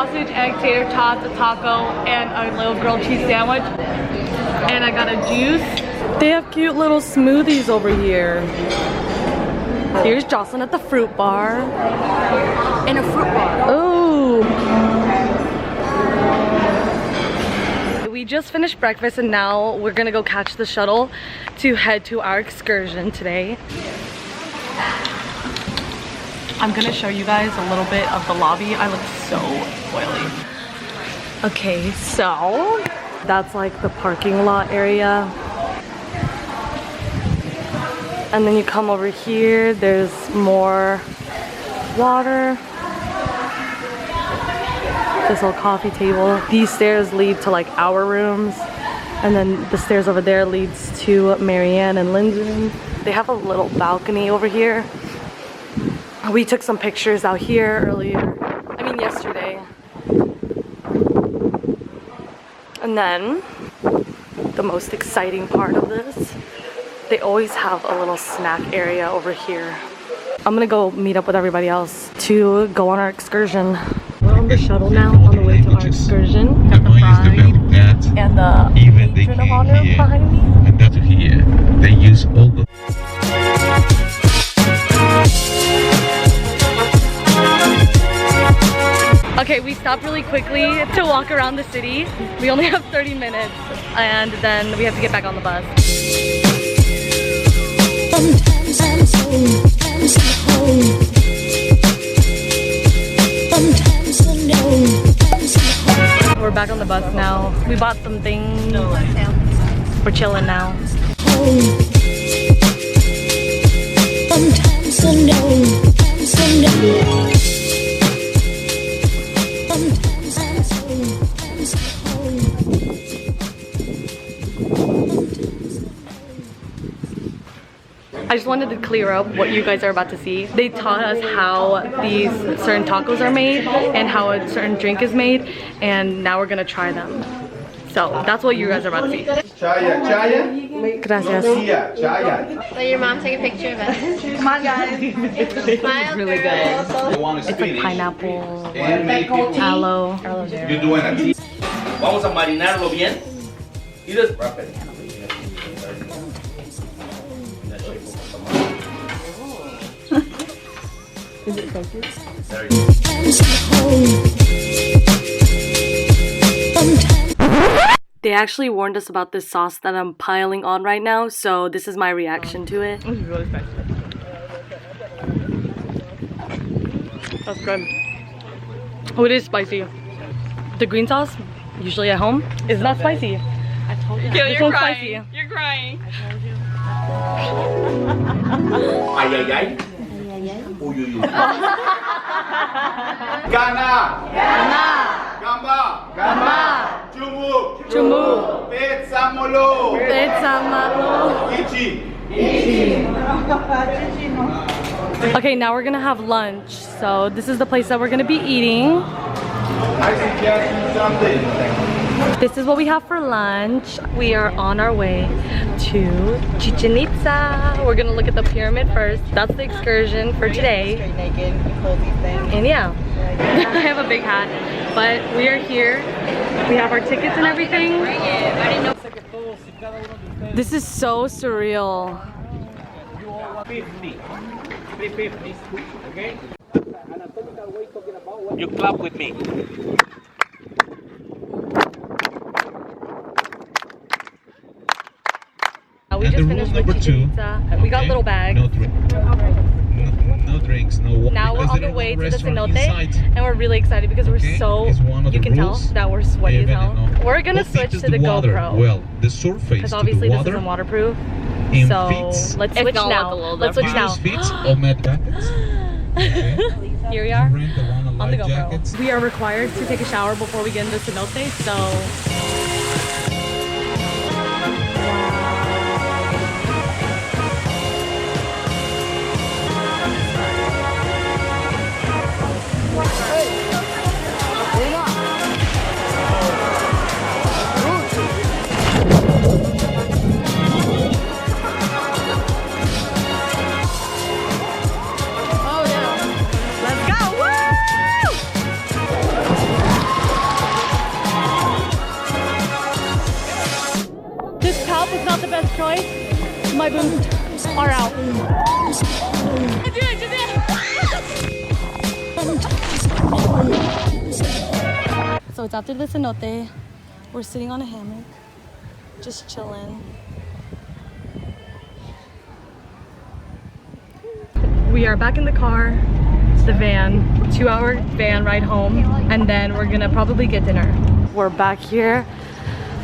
sausage, egg, tater tots, a taco, and a little grilled cheese sandwich. And I got a juice. They have cute little smoothies over here. Here's Jocelyn at the fruit bar. In a fruit bar. Ooh. We just finished breakfast and now we're gonna go catch the shuttle to head to our excursion today. I'm gonna show you guys a little bit of the lobby. I look so oily. Okay, so that's like the parking lot area. And then you come over here, there's more water. This little coffee table. These stairs lead to like our rooms. And then the stairs over there leads to Maryann and Lynn's room. They have a little balcony over here. We took some pictures out here yesterday. And then, the most exciting part of this, they always have a little snack area over here. I'm gonna go meet up with everybody else to go on our excursion. We're on the shuttle now, on the way to our excursion. Got the bride and the patron of honor behind me. And that's here. They use all the... Okay, we stopped really quickly to walk around the city. We only have 30 minutes and then we have to get back on the bus. We're back on the bus now. We bought some things. We're chilling now. I just wanted to clear up what you guys are about to see. They taught us how these certain tacos are made and how a certain drink is made, and now we're gonna try them. So that's what you guys are about to see. Chaya. Gracias. Chaya. Let your mom take a picture of us. Come on, guys. Smile. Really good. It's like pineapple, aloe. You're doing it. Vamos a marinarlo bien. Y después. Is it focused? They actually warned us about this sauce that I'm piling on right now, so this is my reaction to it. This is really spicy. That's good. Oh, it is spicy. The green sauce, usually at home, is not spicy. I told you. You're crying. Spicy. You're crying. Ay, ay, ay. Uy, uy, uy. Gana. Gana. Gamba. Gamba. Chumu. Chumu. Pizza molo. Pizza malo. Ichi. Okay, now we're gonna have lunch. So this is the place that we're gonna be eating. I suggest something. This is what we have for lunch. We are on our way to Chichen Itza. We're gonna look at the pyramid first. That's the excursion for today. Straight naked, hold these things. And yeah, I have a big hat. But we are here. We have our tickets and everything. This is so surreal. 50. 350. Okay? You clap with me. We just finished with Chichen Itza. We got little bags. No drinks, no water. Now we're on the way to the cenote, and we're really excited because we're so, you can tell that we're sweaty as hell. We're gonna switch to the GoPro. Well, the surface because obviously this isn't waterproof. So let's switch now. Let's switch now. Here we are on the GoPro. We are required to take a shower before we get into the cenote, so choice. My boobs are out. So it's after the cenote. We're sitting on a hammock, just chilling. We are back in the car, the van, 2-hour van ride home, and then we're gonna probably get dinner. We're back here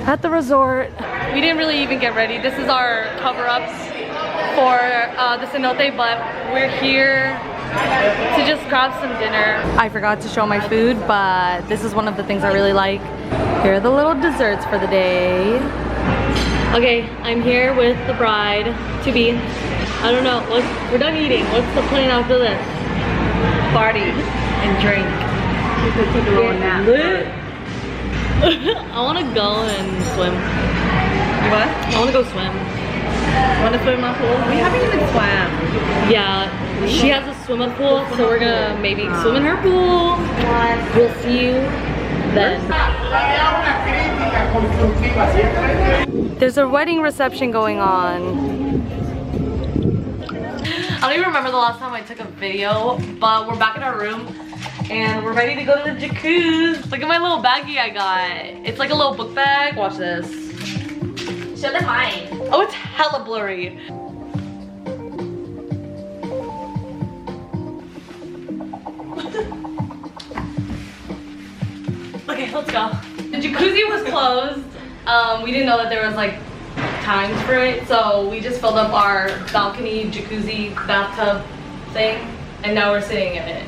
at the resort. We didn't really even get ready. This is our cover-ups for the cenote, but we're here to just grab some dinner. I forgot to show my food, but this is one of the things I really like. Here are the little desserts for the day. Okay, I'm here with the bride-to-be. I don't know, we're done eating. What's the plan after this? Party and drink. I want to go and swim. What? I want to go swim. Want to swim in my pool? We haven't even swam. Yeah, she has a swimming pool, so we're gonna maybe swim in her pool. We'll see you then. There's a wedding reception going on. I don't even remember the last time I took a video, but we're back in our room and we're ready to go to the jacuzzi. Look at my little baggie I got. It's like a little book bag. Watch this. Show them mine. Oh, it's hella blurry. Okay, let's go. The jacuzzi was closed. We didn't know that there was like times for it, so we just filled up our balcony jacuzzi bathtub thing, and now we're sitting in it.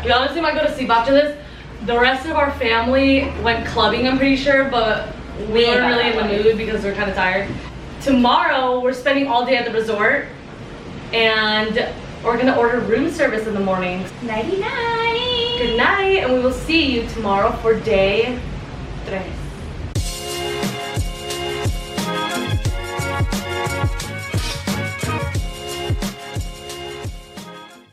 We honestly might go to sleep after this. The rest of our family went clubbing, I'm pretty sure, but we weren't really in the mood because we're kind of tired. Tomorrow, we're spending all day at the resort, and we're gonna order room service in the morning. Nighty night. Good night, and we will see you tomorrow for day 3.